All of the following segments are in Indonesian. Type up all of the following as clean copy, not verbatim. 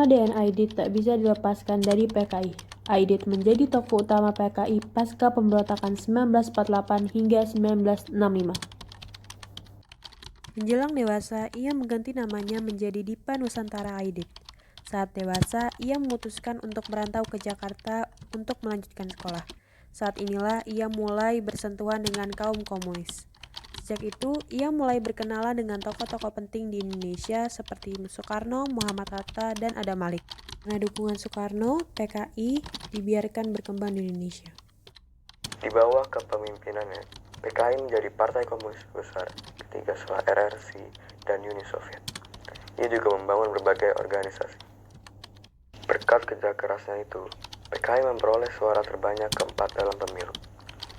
Nama DN Aidit tak bisa dilepaskan dari PKI. Aidit menjadi tokoh utama PKI pasca pemberontakan 1948 hingga 1965. Menjelang dewasa, ia mengganti namanya menjadi Dipa Nusantara Aidit. Saat dewasa, ia memutuskan untuk merantau ke Jakarta untuk melanjutkan sekolah. Saat inilah ia mulai bersentuhan dengan kaum komunis. Sejak itu, ia mulai berkenalan dengan tokoh-tokoh penting di Indonesia seperti Soekarno, Muhammad Hatta, dan Adam Malik. Karena dukungan Soekarno, PKI dibiarkan berkembang di Indonesia. Di bawah kepemimpinannya, PKI menjadi partai komunis besar ketika setelah RRC dan Uni Soviet. Ia juga membangun berbagai organisasi. Berkat kerja kerasnya itu, PKI memperoleh suara terbanyak keempat dalam pemilu.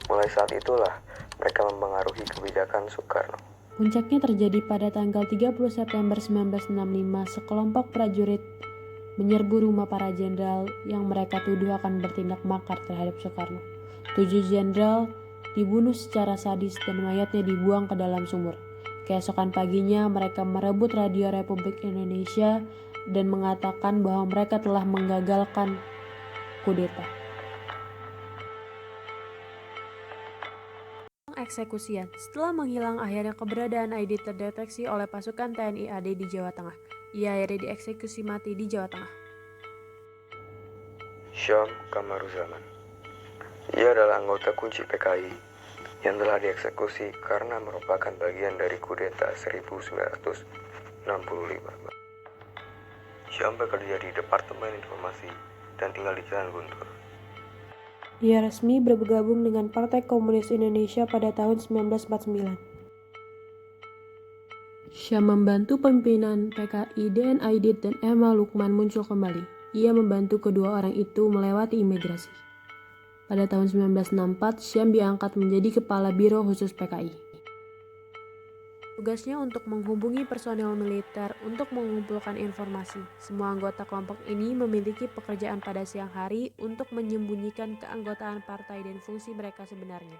Mulai saat itulah mereka mempengaruhi kebijakan Soekarno. Puncaknya terjadi pada tanggal 30 September 1965, sekelompok prajurit menyerbu rumah para jenderal yang mereka tuduh akan bertindak makar terhadap Soekarno. 7 jenderal dibunuh secara sadis dan mayatnya dibuang ke dalam sumur. Keesokan paginya mereka merebut radio Republik Indonesia dan mengatakan bahwa mereka telah menggagalkan kudeta. Eksekusian. Setelah menghilang, akhirnya keberadaan Aidit terdeteksi oleh pasukan TNI AD di Jawa Tengah. Ia akhirnya dieksekusi mati di Jawa Tengah. Syam Kamaruzaman. Ia adalah anggota kunci PKI yang telah dieksekusi karena merupakan bagian dari kudeta 1965. Syam bekerja di Departemen Informasi dan tinggal di Jalan Guntur. Ia resmi bergabung dengan Partai Komunis Indonesia pada tahun 1949. Syam membantu pimpinan PKI DN Aidit dan Emma Lukman muncul kembali. Ia membantu kedua orang itu melewati imigrasi. Pada tahun 1964, Syam diangkat menjadi Kepala Biro Khusus PKI. Tugasnya untuk menghubungi personel militer untuk mengumpulkan informasi. Semua anggota kelompok ini memiliki pekerjaan pada siang hari untuk menyembunyikan keanggotaan partai dan fungsi mereka sebenarnya.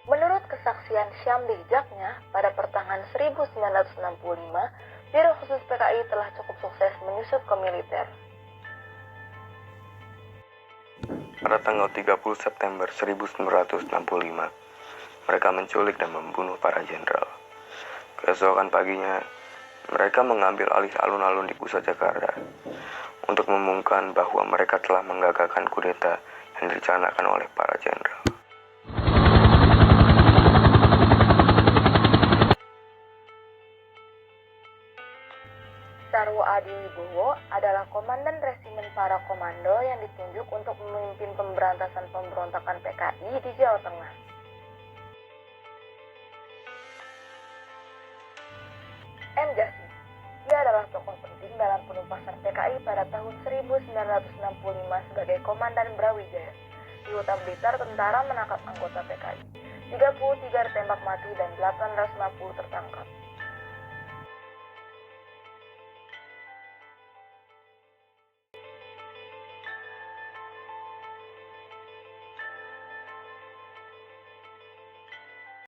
Menurut kesaksian Syam di jejaknya, pada pertengahan 1965, Biro Khusus PKI telah cukup sukses menyusup ke militer. Pada tanggal 30 September 1965, mereka menculik dan membunuh para jenderal. Keesokan paginya, mereka mengambil alih alun-alun di pusat Jakarta untuk mengumumkan bahwa mereka telah menggagalkan kudeta yang direncanakan oleh para jenderal. Sarwo Adi Wibowo adalah komandan resimen para komando yang ditunjuk untuk memimpin pemberantasan pemberontakan PKI di Jawa Tengah. M. Jasi, dia adalah tokoh penting dalam penumpasan PKI pada tahun 1965 sebagai Komandan Brawijaya. Di Huta Blitar, tentara menangkap anggota PKI. 33 ditembak mati dan 850 tertangkap.